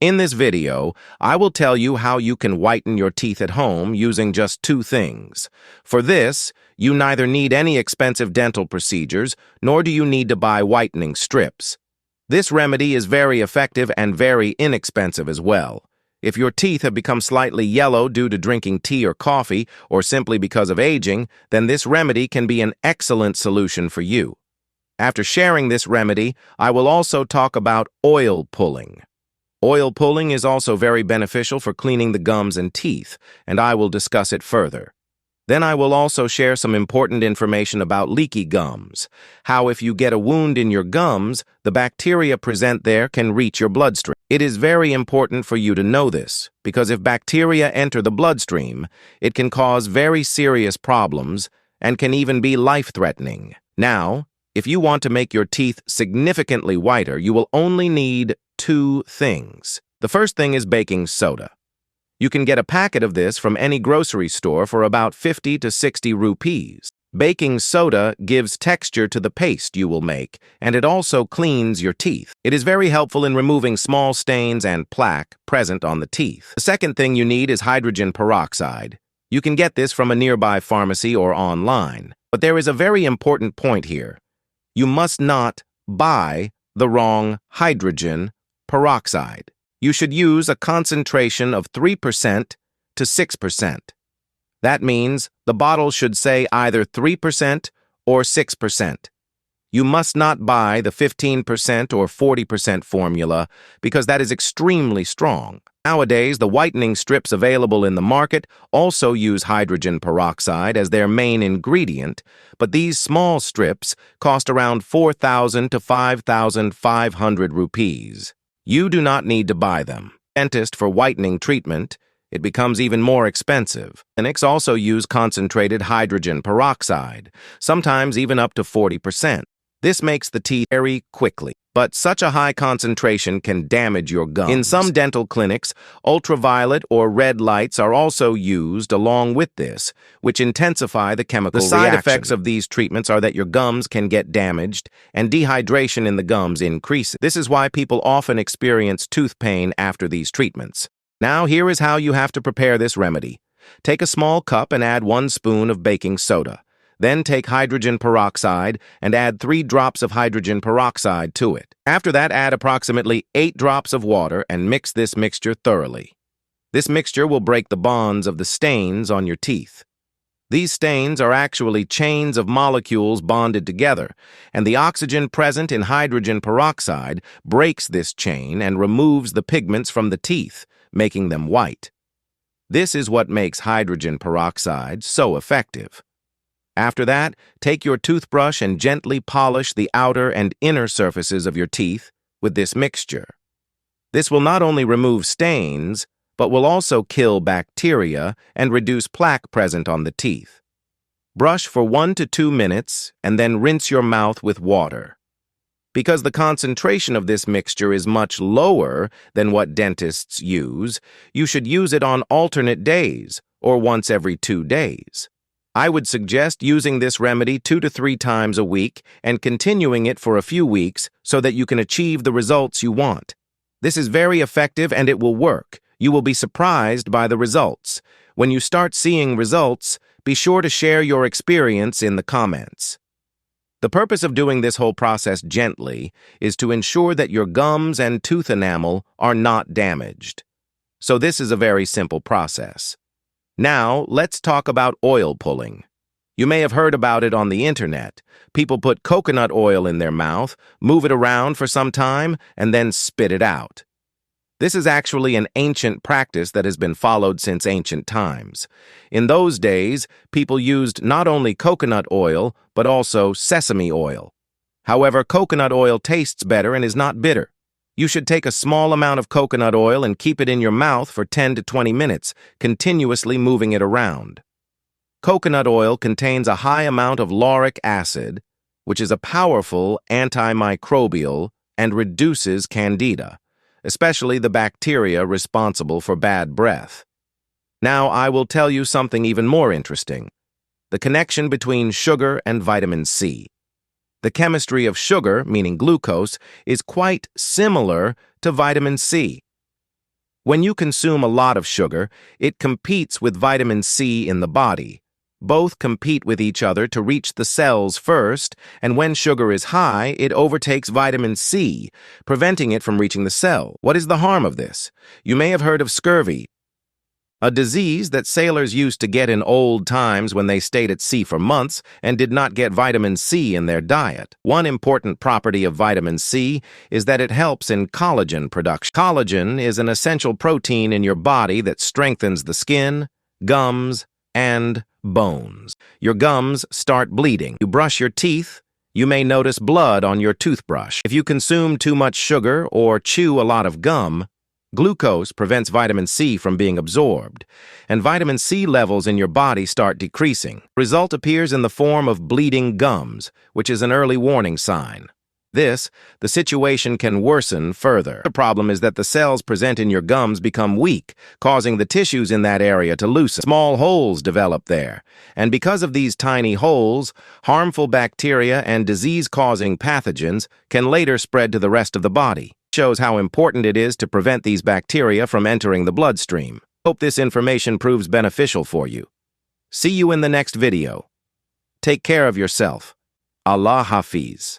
In this video, I will tell you how you can whiten your teeth at home using just two things. For this, you neither need any expensive dental procedures, nor do you need to buy whitening strips. This remedy is very effective and very inexpensive as well. If your teeth have become slightly yellow due to drinking tea or coffee, or simply because of aging, then this remedy can be an excellent solution for you. After sharing this remedy, I will also talk about oil pulling. Oil pulling is also very beneficial for cleaning the gums and teeth, and I will discuss it further. Then I will also share some important information about leaky gums, how if you get a wound in your gums, the bacteria present there can reach your bloodstream. It is very important for you to know this, because if bacteria enter the bloodstream, it can cause very serious problems and can even be life-threatening. Now, if you want to make your teeth significantly whiter, you will only need two things. The first thing is baking soda. You can get a packet of this from any grocery store for about 50 to 60 rupees. Baking soda gives texture to the paste you will make, and it also cleans your teeth. It is very helpful in removing small stains and plaque present on the teeth. The second thing you need is hydrogen peroxide. You can get this from a nearby pharmacy or online. But there is a very important point here. You must not buy the wrong hydrogen peroxide. You should use a concentration of 3% to 6%. That means the bottle should say either 3% or 6%. You must not buy the 15% or 40% formula because that is extremely strong. Nowadays, the whitening strips available in the market also use hydrogen peroxide as their main ingredient, but these small strips cost around 4,000 to 5,500 rupees. You do not need to buy them. Dentist for whitening treatment, it becomes even more expensive. Clinics also use concentrated hydrogen peroxide, sometimes even up to 40%. This makes the teeth very quickly, but such a high concentration can damage your gums. In some dental clinics, ultraviolet or red lights are also used along with this, which intensify the chemical reaction. The side effects of these treatments are that your gums can get damaged and dehydration in the gums increases. This is why people often experience tooth pain after these treatments. Now, here is how you have to prepare this remedy. Take a small cup and add 1 spoon of baking soda. Then take hydrogen peroxide and add 3 drops of hydrogen peroxide to it. After that, add approximately 8 drops of water and mix this mixture thoroughly. This mixture will break the bonds of the stains on your teeth. These stains are actually chains of molecules bonded together, and the oxygen present in hydrogen peroxide breaks this chain and removes the pigments from the teeth, making them white. This is what makes hydrogen peroxide so effective. After that, take your toothbrush and gently polish the outer and inner surfaces of your teeth with this mixture. This will not only remove stains, but will also kill bacteria and reduce plaque present on the teeth. Brush for 1 to 2 minutes and then rinse your mouth with water. Because the concentration of this mixture is much lower than what dentists use, you should use it on alternate days or once every 2 days. I would suggest using this remedy 2 to 3 times a week and continuing it for a few weeks so that you can achieve the results you want. This is very effective and it will work. You will be surprised by the results. When you start seeing results, be sure to share your experience in the comments. The purpose of doing this whole process gently is to ensure that your gums and tooth enamel are not damaged. So this is a very simple process. Now, let's talk about oil pulling. You may have heard about it on the internet. People put coconut oil in their mouth, move it around for some time, and then spit it out. This is actually an ancient practice that has been followed since ancient times. In those days, people used not only coconut oil, but also sesame oil. However, coconut oil tastes better and is not bitter. You should take a small amount of coconut oil and keep it in your mouth for 10 to 20 minutes, continuously moving it around. Coconut oil contains a high amount of lauric acid, which is a powerful antimicrobial and reduces candida, especially the bacteria responsible for bad breath. Now, I will tell you something even more interesting: the connection between sugar and vitamin C. The chemistry of sugar, meaning glucose, is quite similar to vitamin C. When you consume a lot of sugar, it competes with vitamin C in the body. Both compete with each other to reach the cells first, and when sugar is high, it overtakes vitamin C, preventing it from reaching the cell. What is the harm of this? You may have heard of scurvy, a disease that sailors used to get in old times when they stayed at sea for months and did not get vitamin C in their diet. One important property of vitamin C is that it helps in collagen production. Collagen is an essential protein in your body that strengthens the skin, gums, and bones. Your gums start bleeding. You brush your teeth, you may notice blood on your toothbrush. If you consume too much sugar or chew a lot of gum, glucose prevents vitamin C from being absorbed, and vitamin C levels in your body start decreasing. The result appears in the form of bleeding gums, which is an early warning sign. The situation can worsen further. The problem is that the cells present in your gums become weak, causing the tissues in that area to loosen. Small holes develop there, and because of these tiny holes, harmful bacteria and disease-causing pathogens can later spread to the rest of the body. It shows how important it is to prevent these bacteria from entering the bloodstream. Hope this information proves beneficial for you. See you in the next video. Take care of yourself. Allah Hafiz.